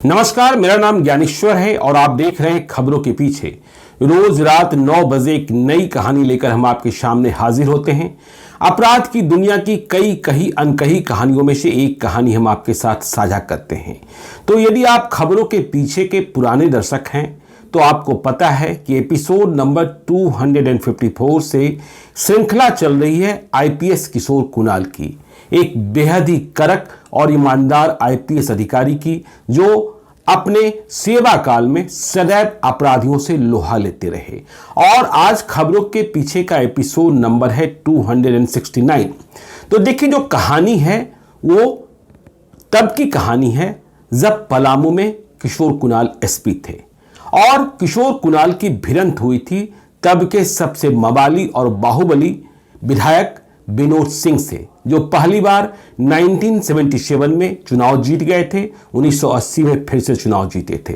नमस्कार, मेरा नाम ज्ञानेश्वर है और आप देख रहे हैं खबरों के पीछे। रोज रात 9 बजे एक नई कहानी लेकर हम आपके सामने हाजिर होते हैं। अपराध की दुनिया की कई कही अनकही कहानियों में से एक कहानी हम आपके साथ साझा करते हैं। तो यदि आप खबरों के पीछे के पुराने दर्शक हैं तो आपको पता है कि एपिसोड नंबर 254 से श्रृंखला चल रही है आईपीएस किशोर कुणाल की, एक बेहद ही कड़क और ईमानदार आईपीएस अधिकारी की जो अपने सेवा काल में सदैव अपराधियों से लोहा लेते रहे। और आज खबरों के पीछे का एपिसोड नंबर है 269। तो देखिए, जो कहानी है वो तब की कहानी है जब पलामू में किशोर कुणाल एसपी थे और किशोर कुणाल की भिड़ंत हुई थी तब के सबसे मवाली और बाहुबली विधायक विनोद सिंह से, जो पहली बार 1977 में चुनाव जीत गए थे। 1980 में फिर से चुनाव जीते थे।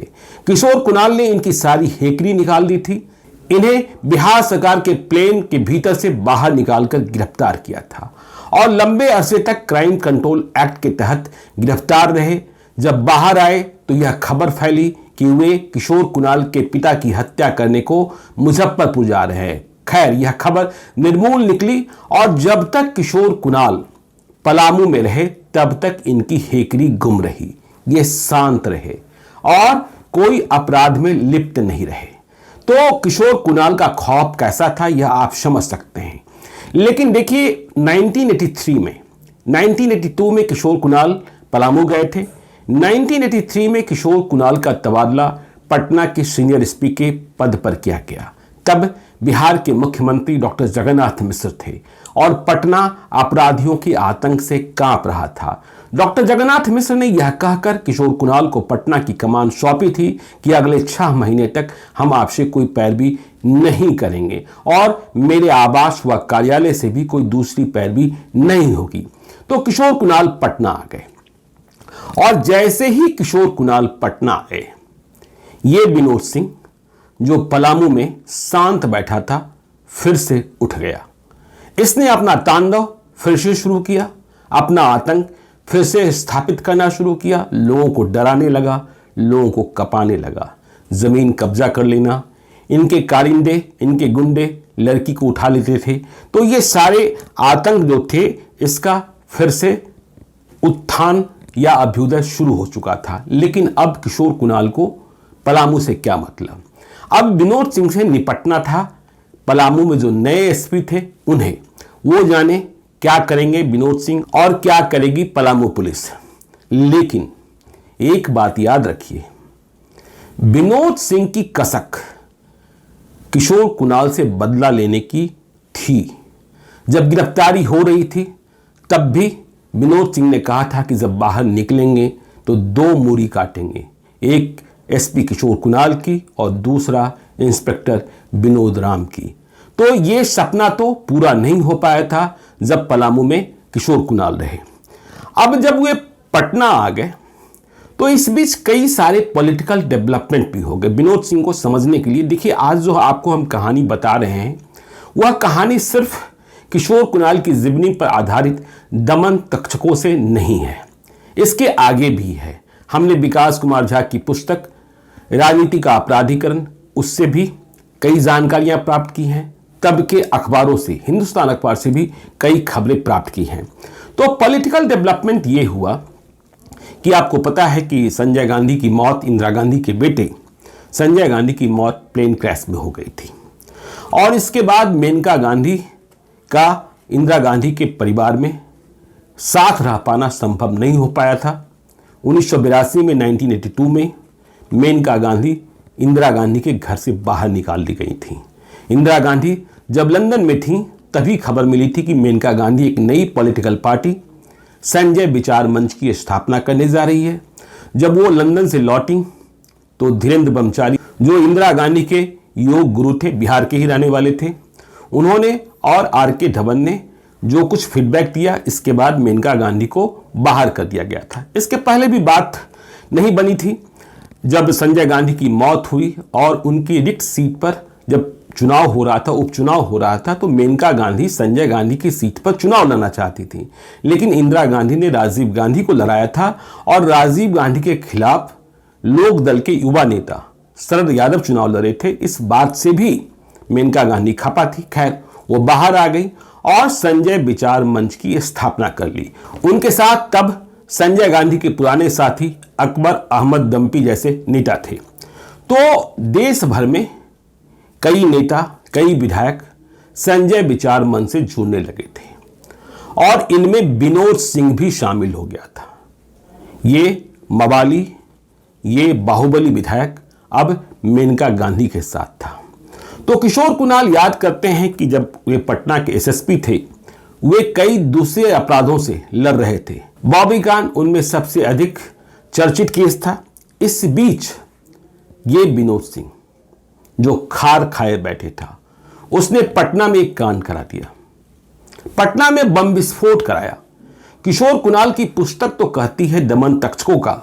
किशोर कुणाल ने इनकी सारी हेकड़ी निकाल दी थी। इन्हें बिहार सरकार के प्लेन के भीतर से बाहर निकालकर गिरफ्तार किया था और लंबे अरसे तक क्राइम कंट्रोल एक्ट के तहत गिरफ्तार रहे। जब बाहर आए तो यह खबर फैली कि वे किशोर कुणाल के पिता की हत्या करने को मुजफ्फरपुर जा रहे हैं। खैर, यह खबर निर्मूल निकली और जब तक किशोर कुणाल पलामू में रहे तब तक इनकी हेकड़ी गुम रही। ये शांत रहे और कोई अपराध में लिप्त नहीं रहे। तो किशोर कुणाल का खौफ कैसा था यह आप समझ सकते हैं। लेकिन देखिए, 1982 में किशोर कुणाल पलामू गए थे। 1983 में किशोर कुणाल का तबादला पटना के सीनियर एसपी के पद पर किया गया। तब बिहार के मुख्यमंत्री डॉक्टर जगन्नाथ मिश्र थे और पटना अपराधियों के आतंक से कांप रहा था। डॉक्टर जगन्नाथ मिश्र ने यह कहकर किशोर कुणाल को पटना की कमान सौंपी थी कि अगले 6 महीने तक हम आपसे कोई पैरवी नहीं करेंगे और मेरे आवास व कार्यालय से भी कोई दूसरी पैरवी नहीं होगी। तो किशोर कुणाल पटना आ गए और जैसे ही किशोर कुणाल पटना आए, ये विनोद सिंह जो पलामू में शांत बैठा था फिर से उठ गया। इसने अपना तांडव फिर से शुरू किया, अपना आतंक फिर से स्थापित करना शुरू किया। लोगों को डराने लगा, लोगों को कपाने लगा, जमीन कब्जा कर लेना। इनके कारिंदे, इनके गुंडे लड़की को उठा लेते थे। तो ये सारे आतंक जो थे, इसका फिर से उत्थान या अभ्युदय शुरू हो चुका था। लेकिन अब किशोर कुणाल को पलामू से क्या मतलब? अब विनोद सिंह से निपटना था। पलामू में जो नए एसपी थे उन्हें, वो जाने क्या करेंगे विनोद सिंह और क्या करेगी पलामू पुलिस। लेकिन एक बात याद रखिए, विनोद सिंह की कसक किशोर कुणाल से बदला लेने की थी। जब गिरफ्तारी हो रही थी तब भी विनोद सिंह ने कहा था कि जब बाहर निकलेंगे तो 2 मूड़ी काटेंगे, एक एसपी किशोर कुणाल की और दूसरा इंस्पेक्टर विनोद राम की। तो ये सपना तो पूरा नहीं हो पाया था जब पलामू में किशोर कुणाल रहे। अब जब वे पटना आ गए तो इस बीच कई सारे पॉलिटिकल डेवलपमेंट भी हो गए। विनोद सिंह को समझने के लिए देखिए, आज जो आपको हम कहानी बता रहे हैं वह कहानी सिर्फ किशोर कुणाल की जीवनी पर आधारित दमन तक्षकों से नहीं है, इसके आगे भी है। हमने विकास कुमार झा की पुस्तक राजनीति का अपराधीकरण, उससे भी कई जानकारियां प्राप्त की हैं। तब के अखबारों से, हिंदुस्तान अखबार से भी कई खबरें प्राप्त की हैं। तो पॉलिटिकल डेवलपमेंट ये हुआ कि आपको पता है कि संजय गांधी की मौत, इंदिरा गांधी के बेटे संजय गांधी की मौत प्लेन क्रैश में हो गई थी और इसके बाद मेनका गांधी का इंदिरा गांधी के परिवार में साथ रह पाना संभव नहीं हो पाया था। 1982 में 1982 में मेनका गांधी इंदिरा गांधी के घर से बाहर निकाल दी गई थी। इंदिरा गांधी जब लंदन में थी तभी खबर मिली थी कि मेनका गांधी एक नई पॉलिटिकल पार्टी संजय विचार मंच की स्थापना करने जा रही है। जब वो लंदन से लौटी तो धीरेन्द्र ब्रह्मचारी, जो इंदिरा गांधी के योग गुरु थे, बिहार के ही रहने वाले थे, उन्होंने और आर.के. धवन ने जो कुछ फीडबैक दिया, इसके बाद मेनका गांधी को बाहर कर दिया गया था। इसके पहले भी बात नहीं बनी थी। जब संजय गांधी की मौत हुई और उनकी रिक्त सीट पर जब चुनाव हो रहा था, उपचुनाव हो रहा था, तो मेनका गांधी संजय गांधी की सीट पर चुनाव लड़ना चाहती थी। लेकिन इंदिरा गांधी ने राजीव गांधी को लड़ाया था और राजीव गांधी के खिलाफ लोक दल के युवा नेता शरद यादव चुनाव लड़े थे, इस बात से भी मेनका गांधी खपा थी। खैर, वो बाहर आ गई और संजय विचार मंच की स्थापना कर ली। उनके साथ तब संजय गांधी के पुराने साथी अकबर अहमद दम्पी जैसे नेता थे। तो देश भर में कई नेता, कई विधायक संजय विचार मंच से जुड़ने लगे थे और इनमें विनोद सिंह भी शामिल हो गया था। ये मवाली, ये बाहुबली विधायक अब मेनका गांधी के साथ था। तो किशोर कुणाल याद करते हैं कि जब वे पटना के एसएसपी थे, वे कई दूसरे अपराधों से लड़ रहे थे। बॉबी कांड उनमें सबसे अधिक चर्चित केस था। इस बीच ये विनोद सिंह जो खार खाए बैठे था, उसने पटना में एक कांड करा दिया। पटना में बम विस्फोट कराया। किशोर कुणाल की पुस्तक तो कहती है दमन तक्षकों का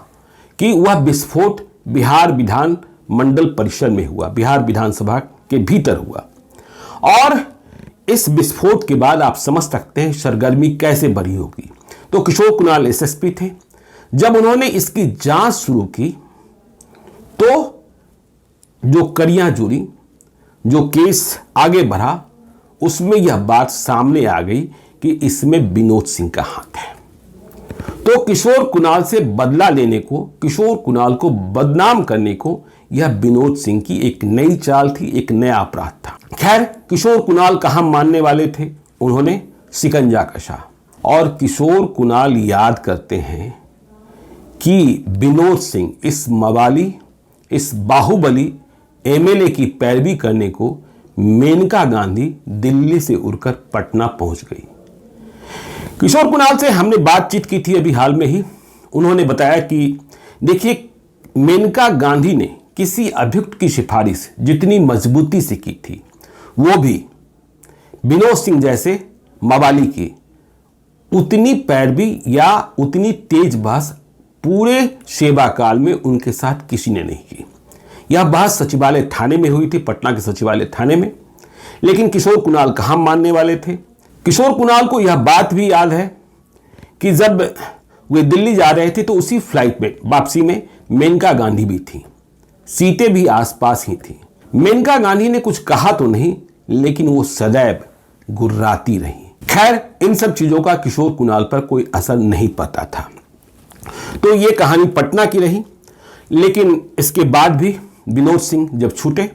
कि वह विस्फोट बिहार विधान मंडल परिसर में हुआ, बिहार विधानसभा के भीतर हुआ। और इस विस्फोट के बाद आप समझ सकते हैं सरगर्मी कैसे बढ़ी होगी। तो किशोर कुणाल एसएसपी थे। जब उन्होंने इसकी जांच शुरू की तो जो कड़ियां जुड़ी, जो केस आगे बढ़ा, उसमें यह बात सामने आ गई कि इसमें विनोद सिंह का हाथ है। तो किशोर कुणाल से बदला लेने को, किशोर कुणाल को बदनाम करने को, यह विनोद सिंह की एक नई चाल थी, एक नया अपराध था। खैर, किशोर कुणाल कहां मानने वाले थे, उन्होंने शिकंजा कसा। और किशोर कुणाल याद करते हैं कि विनोद सिंह इस मवाली, इस बाहुबली एमएलए की पैरवी करने को मेनका गांधी दिल्ली से उड़कर पटना पहुंच गई। किशोर कुणाल से हमने बातचीत की थी अभी हाल में ही। उन्होंने बताया कि देखिए, मेनका गांधी ने किसी अभियुक्त की सिफारिश जितनी मजबूती से की थी, वो भी विनोद सिंह जैसे मवाली की उतनी पैरवी या उतनी तेज बहस पूरे सेवा काल में उनके साथ किसी ने नहीं की। यह बहस सचिवालय थाने में हुई थी, पटना के सचिवालय थाने में। लेकिन किशोर कुणाल कहां मानने वाले थे। किशोर कुणाल को यह बात भी याद है कि जब वे दिल्ली जा रहे थे तो उसी फ्लाइट में वापसी में मेनका गांधी भी थी, सीटें भी आसपास ही थी। मेनका गांधी ने कुछ कहा तो नहीं, लेकिन वो सदैव गुर्राती रही। खैर, इन सब चीजों का किशोर कुणाल पर कोई असर नहीं पड़ता था। तो ये कहानी पटना की रही। लेकिन इसके बाद भी विनोद सिंह जब छूटे,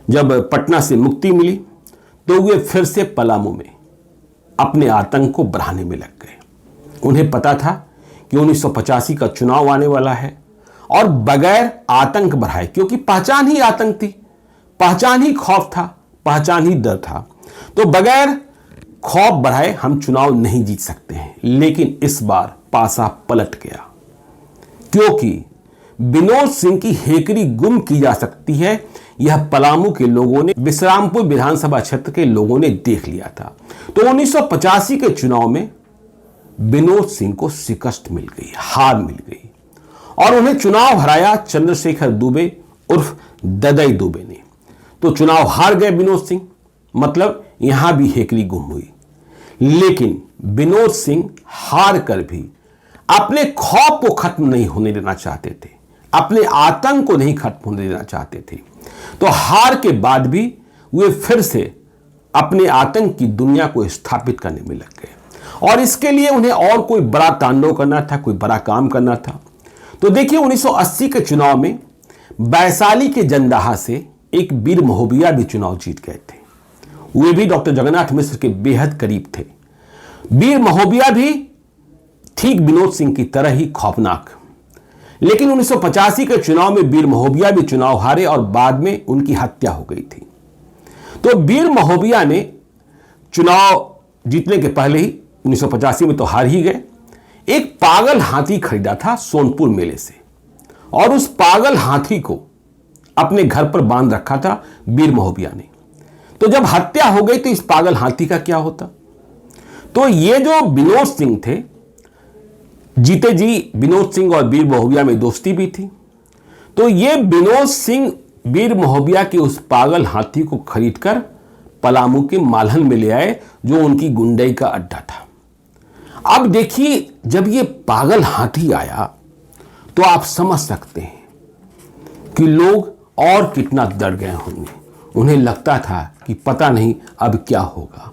जब पटना से मुक्ति मिली, तो वे फिर से पलामू में अपने आतंक को बढ़ाने में लग गए। उन्हें पता था कि 1985 का चुनाव आने वाला है और बगैर आतंक बढ़ाए, क्योंकि पहचान ही आतंक थी, पहचान ही खौफ था, पहचान ही डर था, तो बगैर खौफ बढ़ाए हम चुनाव नहीं जीत सकते हैं। लेकिन इस बार पासा पलट गया, क्योंकि विनोद सिंह की हेकड़ी गुम की जा सकती है, यह पलामू के लोगों ने, विश्रामपुर विधानसभा क्षेत्र के लोगों ने देख लिया था। तो 1985 के चुनाव में विनोद सिंह को शिकस्त मिल गई, हार मिल गई और उन्हें चुनाव हराया चंद्रशेखर दुबे उर्फ ददई दुबे ने। तो चुनाव हार गए विनोद सिंह, मतलब यहां भी हेकड़ी गुम हुई। लेकिन विनोद सिंह हार कर भी अपने खौफ को खत्म नहीं होने देना चाहते थे, अपने आतंक को नहीं खत्म होने देना चाहते थे। तो हार के बाद भी वे फिर से अपने आतंक की दुनिया को स्थापित करने में लग गए और इसके लिए उन्हें और कोई बड़ा तांडव करना था, कोई बड़ा काम करना था। तो देखिए, 1980 के चुनाव में वैशाली के जंदाहा से एक वीर महोबिया भी चुनाव जीत गए थे। वे भी डॉक्टर जगन्नाथ मिश्र के बेहद करीब थे। वीर महोबिया भी ठीक विनोद सिंह की तरह ही खौफनाक। लेकिन 1985 के चुनाव में वीर महोबिया भी चुनाव हारे और बाद में उनकी हत्या हो गई थी। तो वीर महोबिया ने चुनाव जीतने के पहले ही 1985 में तो हार ही गए, एक पागल हाथी खरीदा था सोनपुर मेले से और उस पागल हाथी को अपने घर पर बांध रखा था वीर महोबिया ने। तो जब हत्या हो गई तो इस पागल हाथी का क्या होता। तो ये जो विनोद सिंह थे, जीते जी विनोद सिंह और वीर महोबिया में दोस्ती भी थी। तो ये विनोद सिंह वीर महोबिया के उस पागल हाथी को खरीदकर पलामू के मालहन में ले आए, जो उनकी गुंडई का अड्डा था। अब देखिए, जब ये पागल हाथी आया तो आप समझ सकते हैं कि लोग और कितना डर गए होंगे। उन्हें लगता था कि पता नहीं अब क्या होगा।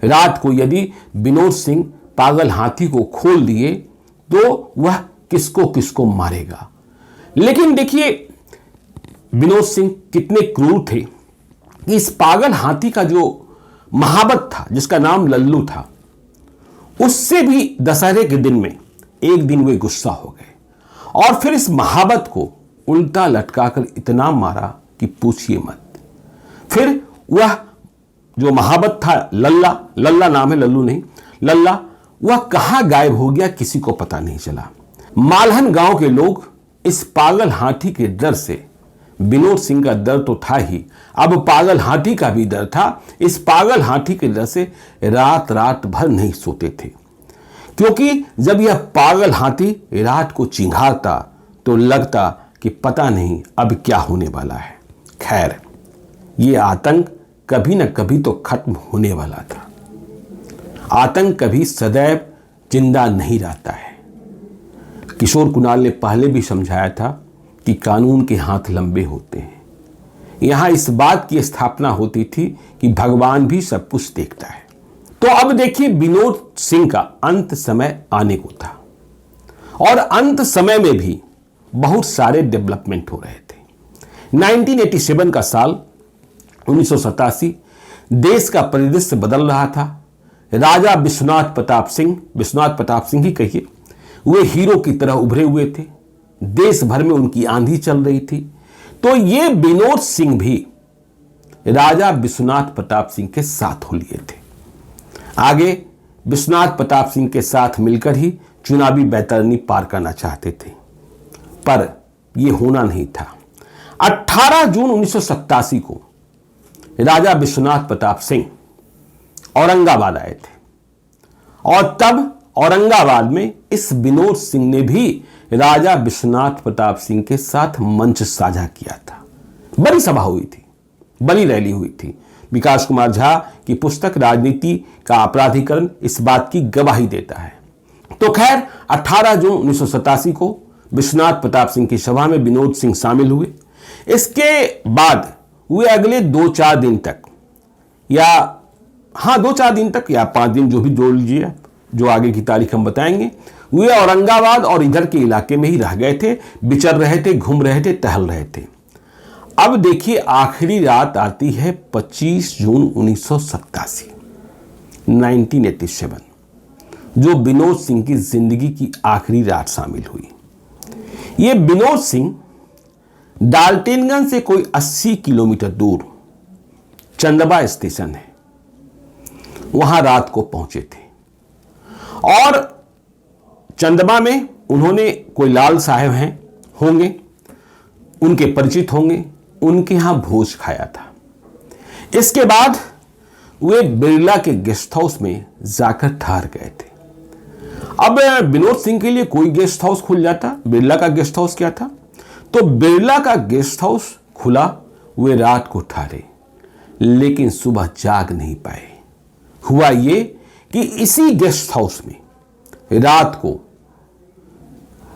रात को यदि विनोद सिंह पागल हाथी को खोल दिए तो वह किसको किसको मारेगा। लेकिन देखिए विनोद सिंह कितने क्रूर थे कि इस पागल हाथी का जो महाबत था, जिसका नाम लल्लू था, उससे भी दशहरे के दिन में एक दिन वे गुस्सा हो गए और फिर इस महाबत को उल्टा लटकाकर इतना मारा कि पूछिए मत। फिर वह जो महाबत था लल्ला नाम है, लल्लू नहीं, लल्ला, वह कहां गायब हो गया किसी को पता नहीं चला। मालहन गांव के लोग इस पागल हाथी के डर से, विनोद सिंह का डर तो था ही, अब पागल हाथी का भी डर था। इस पागल हाथी के डर से रात रात भर नहीं सोते थे, क्योंकि जब यह पागल हाथी रात को चिंघाता तो लगता कि पता नहीं अब क्या होने वाला है। खैर, ये आतंक कभी न कभी तो खत्म होने वाला था। आतंक कभी सदैव जिंदा नहीं रहता है। किशोर कुणाल ने पहले भी समझाया था कि कानून के हाथ लंबे होते हैं। यहां इस बात की स्थापना होती थी कि भगवान भी सब कुछ देखता है। तो अब देखिए विनोद सिंह का अंत समय आने को था और अंत समय में भी बहुत सारे डेवलपमेंट हो रहे थे। 1987 का साल 1987, देश का परिदृश्य बदल रहा था। राजा विश्वनाथ प्रताप सिंह ही कहिए, वे हीरो की तरह उभरे हुए थे। देश भर में उनकी आंधी चल रही थी। तो ये विनोद सिंह भी राजा विश्वनाथ प्रताप सिंह के साथ हो लिए थे। आगे विश्वनाथ प्रताप सिंह के साथ मिलकर ही चुनावी बैतरनी पार करना चाहते थे, पर यह होना नहीं था। 18 जून 1987 को राजा विश्वनाथ प्रताप सिंह औरंगाबाद आए थे और तब औरंगाबाद में इस विनोद सिंह ने भी राजा विश्वनाथ प्रताप सिंह के साथ मंच साझा किया था। बड़ी सभा हुई थी, बड़ी रैली हुई थी। विकास कुमार झा की पुस्तक राजनीति का अपराधीकरण इस बात की गवाही देता है। तो खैर 18 जून 1987 को विश्वनाथ प्रताप सिंह की सभा में विनोद सिंह शामिल हुए। इसके बाद वे अगले 2-4 दिन तक या 5 दिन, जो भी जोड़ लीजिए, जो आगे की तारीख हम बताएंगे, वे औरंगाबाद और इधर के इलाके में ही रह गए थे, विचर रहे थे, घूम रहे थे, टहल रहे थे। अब देखिए आखिरी रात आती है 25 जून 1987, 1987, जो विनोद सिंह की जिंदगी की आखिरी रात शामिल हुई। ये विनोद सिंह डाल्टनगंज से कोई 80 किलोमीटर दूर चंदबा स्टेशन है, वहां रात को पहुंचे थे और चंदबा में उन्होंने कोई लाल साहब होंगे, उनके परिचित होंगे, उनके यहां भोज खाया था। इसके बाद वे बिरला के गेस्ट हाउस में जाकर ठहर गए थे। अब विनोद सिंह के लिए कोई गेस्ट हाउस खुल जाता, बिरला का गेस्ट हाउस क्या था, तो बिरला का गेस्ट हाउस खुला, वे रात को ठहरे, लेकिन सुबह जाग नहीं पाए। हुआ ये कि इसी गेस्ट हाउस में रात को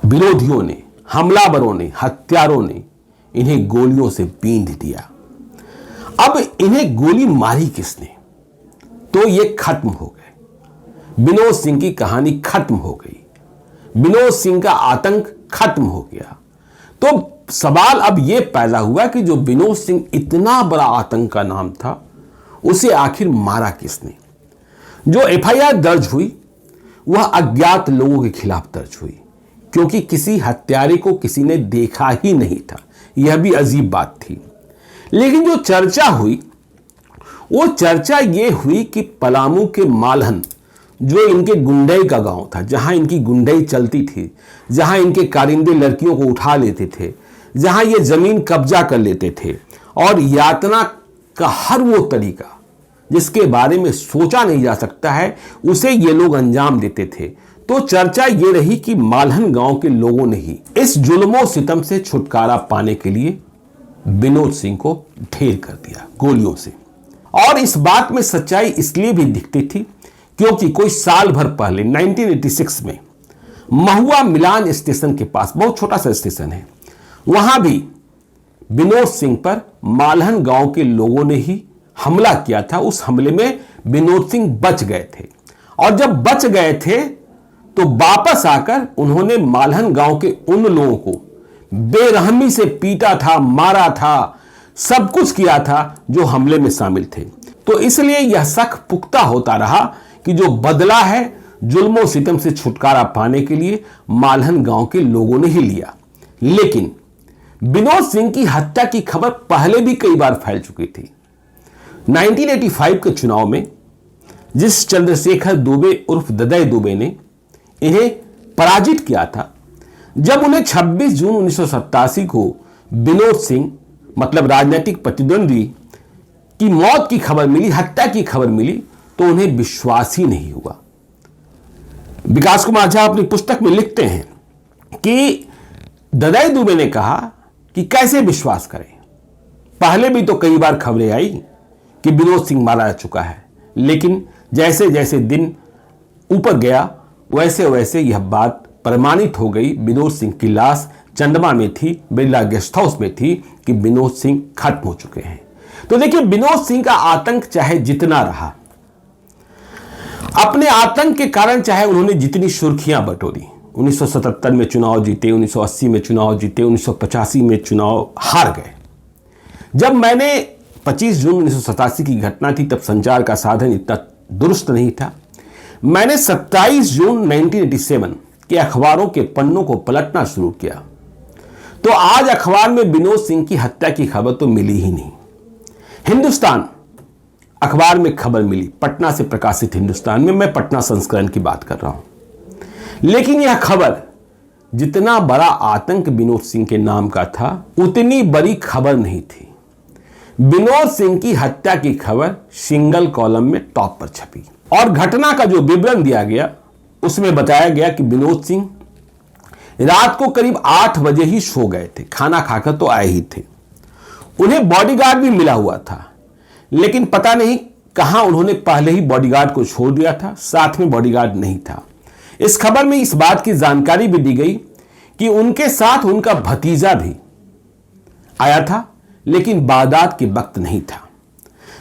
विरोधियों ने, हमलावरों ने, हत्यारों ने इन्हें गोलियों से बींध दिया। अब इन्हें गोली मारी किसने, तो ये खत्म हो गए। विनोद सिंह की कहानी खत्म हो गई, विनोद सिंह का आतंक खत्म हो गया। तो सवाल अब यह पैदा हुआ कि जो विनोद सिंह इतना बड़ा आतंक का नाम था, उसे आखिर मारा किसने। जो एफआईआर दर्ज हुई वह अज्ञात लोगों के खिलाफ दर्ज हुई, क्योंकि किसी हत्यारे को किसी ने देखा ही नहीं था। यह भी अजीब बात थी। लेकिन जो चर्चा हुई वो चर्चा ये हुई कि पलामू के मालहन, जो इनके गुंडई का गांव था, जहां इनकी गुंडई चलती थी, जहां इनके कारिंदे लड़कियों को उठा लेते थे, जहां ये जमीन कब्जा कर लेते थे और यातना का हर वो तरीका जिसके बारे में सोचा नहीं जा सकता है, उसे ये लोग अंजाम देते थे। तो चर्चा ये रही कि मालहन गांव के लोगों ने ही इस जुल्मों सितम से छुटकारा पाने के लिए विनोद सिंह को ढेर कर दिया गोलियों से। और इस बात में सच्चाई इसलिए भी दिखती थी क्योंकि कोई साल भर पहले 1986 में महुआ मिलान स्टेशन के पास, बहुत छोटा सा स्टेशन है, वहां भी विनोद सिंह पर मालहन गांव के लोगों ने ही हमला किया था। उस हमले में विनोद सिंह बच गए थे और जब बच गए थे तो वापस आकर उन्होंने मालहन गांव के उन लोगों को बेरहमी से पीटा था, मारा था, सब कुछ किया था जो हमले में शामिल थे। तो इसलिए यह शक पुख्ता होता रहा कि जो बदला है जुल्मों सितम से छुटकारा पाने के लिए मालहन गांव के लोगों ने ही लिया। लेकिन विनोद सिंह की हत्या की खबर पहले भी कई बार फैल चुकी थी। 1985 के चुनाव में जिस चंद्रशेखर दुबे उर्फ ददई दुबे ने इन्हें पराजित किया था, जब उन्हें 26 जून 1987 को विनोद सिंह मतलब राजनीतिक प्रतिद्वंदी की मौत की खबर मिली, हत्या की खबर मिली, तो उन्हें विश्वास ही नहीं हुआ। विकास कुमार झा अपनी पुस्तक में लिखते हैं कि ददई दुबे ने कहा कि कैसे विश्वास करें, पहले भी तो कई बार खबरें आई कि विनोद सिंह मारा जा चुका है, लेकिन जैसे जैसे दिन ऊपर गया वैसे वैसे यह बात प्रमाणित हो गई। विनोद सिंह की लाश चंदमा में थी, बिरला गेस्ट हाउस में थी कि विनोद सिंह खत्म हो चुके हैं। तो देखिए, विनोद सिंह का आतंक चाहे जितना रहा, अपने आतंक के कारण चाहे उन्होंने जितनी सुर्खियां बटोरी, 1977 में चुनाव जीते, 1980 में चुनाव जीते, 1985 में चुनाव हार गए। जब मैंने 25 जून 1987 की घटना थी, तब संचार का साधन इतना दुरुस्त नहीं था। मैंने 27 जून 1987 के अखबारों के पन्नों को पलटना शुरू किया, तो आज अखबार में विनोद सिंह की हत्या की खबर तो मिली ही नहीं। हिंदुस्तान अखबार में खबर मिली, पटना से प्रकाशित हिंदुस्तान में, मैं पटना संस्करण की बात कर रहा हूं। लेकिन यह खबर, जितना बड़ा आतंक विनोद सिंह के नाम का था, उतनी बड़ी खबर नहीं थी। विनोद सिंह की हत्या की खबर सिंगल कॉलम में टॉप पर छपी और घटना का जो विवरण दिया गया उसमें बताया गया कि विनोद सिंह रात को करीब 8 बजे ही सो गए थे, खाना खाकर तो आए ही थे। उन्हें बॉडीगार्ड भी मिला हुआ था, लेकिन पता नहीं कहां उन्होंने पहले ही बॉडीगार्ड को छोड़ दिया था, साथ में बॉडीगार्ड नहीं था। इस खबर में इस बात की जानकारी भी दी गई कि उनके साथ उनका भतीजा भी आया था, लेकिन बारात के वक्त नहीं था।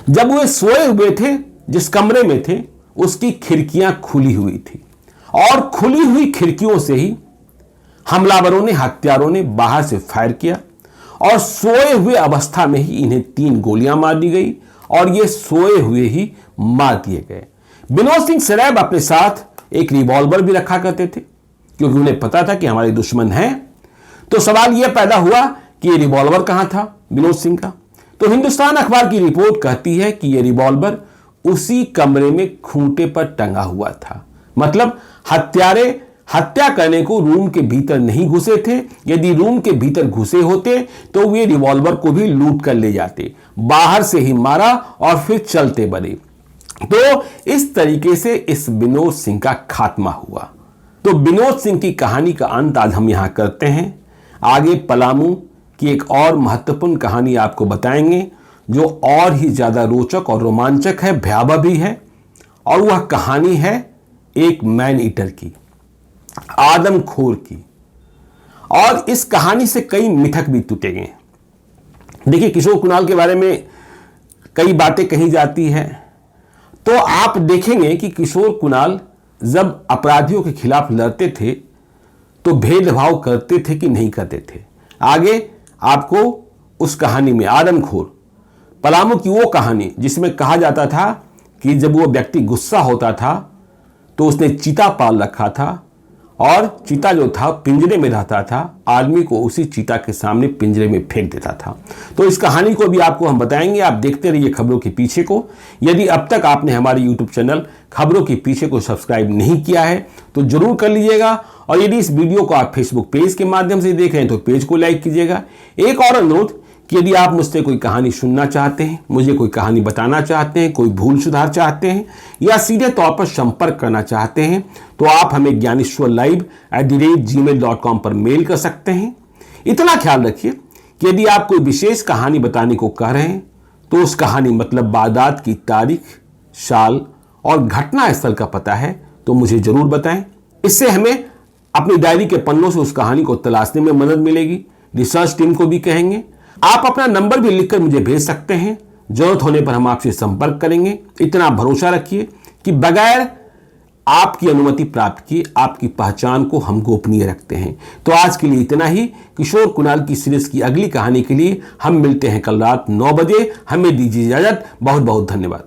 जब वे सोए हुए थे, जिस कमरे में थे उसकी खिड़कियां खुली हुई थी और खुली हुई खिड़कियों से ही हमलावरों ने, हत्यारों ने बाहर से फायर किया और सोए हुए अवस्था में ही इन्हें 3 गोलियां मार दी गई और ये सोए हुए ही मार दिए गए। विनोद सिंह सदैव अपने साथ एक रिवॉल्वर भी रखा करते थे, क्योंकि उन्हें पता था कि हमारे दुश्मन हैं। तो सवाल यह पैदा हुआ कि ये रिवॉल्वर कहां था विनोद सिंह का। तो हिंदुस्तान अखबार की रिपोर्ट कहती है कि यह रिवॉल्वर उसी कमरे में खूंटे पर टंगा हुआ था। मतलब हत्यारे हत्या करने को रूम के भीतर नहीं घुसे थे। यदि रूम के भीतर घुसे होते तो वे रिवॉल्वर को भी लूट कर ले जाते, बाहर से ही मारा और फिर चलते बने। तो इस तरीके से इस विनोद सिंह का खात्मा हुआ। तो विनोद सिंह की कहानी का अंत आज हम यहां करते हैं। आगे पलामू की एक और महत्वपूर्ण कहानी आपको बताएंगे, जो और ही ज्यादा रोचक और रोमांचक है, भयावह भी है, और वह कहानी है एक मैन ईटर की, आदमखोर की। और इस कहानी से कई मिथक भी टूटे गए। देखिए, किशोर कुणाल के बारे में कई बातें कही जाती हैं, तो आप देखेंगे कि किशोर कुणाल जब अपराधियों के खिलाफ लड़ते थे तो भेदभाव करते थे कि नहीं करते थे। आगे आपको उस कहानी में, आदमखोर पलामू की वो कहानी जिसमें कहा जाता था कि जब वो व्यक्ति गुस्सा होता था तो उसने चीता पाल रखा था और चीता जो था पिंजरे में रहता था, आदमी को उसी चीता के सामने पिंजरे में फेंक देता था। तो इस कहानी को भी आपको हम बताएंगे। आप देखते रहिए खबरों के पीछे को। यदि अब तक आपने हमारे YouTube चैनल खबरों के पीछे को सब्सक्राइब नहीं किया है तो जरूर कर लीजिएगा, और यदि इस वीडियो को आप फेसबुक पेज के माध्यम से देख रहे हैं तो पेज को लाइक कीजिएगा। एक और अनुरोध कि यदि आप मुझसे कोई कहानी सुनना चाहते हैं, मुझे कोई कहानी बताना चाहते हैं, कोई भूल सुधार चाहते हैं या सीधे तौर पर संपर्क करना चाहते हैं, तो आप हमें gyaneshwarlive@gmail.com पर मेल कर सकते हैं। इतना ख्याल रखिए कि यदि आप कोई विशेष कहानी बताने को कह रहे हैं तो उस कहानी मतलब वारदात की तारीख, साल और घटना स्थल का पता है तो मुझे जरूर बताएं। इससे हमें अपनी डायरी के पन्नों से उस कहानी को तलाशने में मदद मिलेगी। रिसर्च टीम को भी कहेंगे आप अपना नंबर भी लिखकर मुझे भेज सकते हैं, जरूरत होने पर हम आपसे संपर्क करेंगे। इतना भरोसा रखिए कि बगैर आपकी अनुमति प्राप्त किए आपकी पहचान को हम गोपनीय रखते हैं। तो आज के लिए इतना ही। किशोर कुणाल की सीरीज की अगली कहानी के लिए हम मिलते हैं कल रात 9 बजे। हमें दीजिए इजाजत। बहुत बहुत धन्यवाद।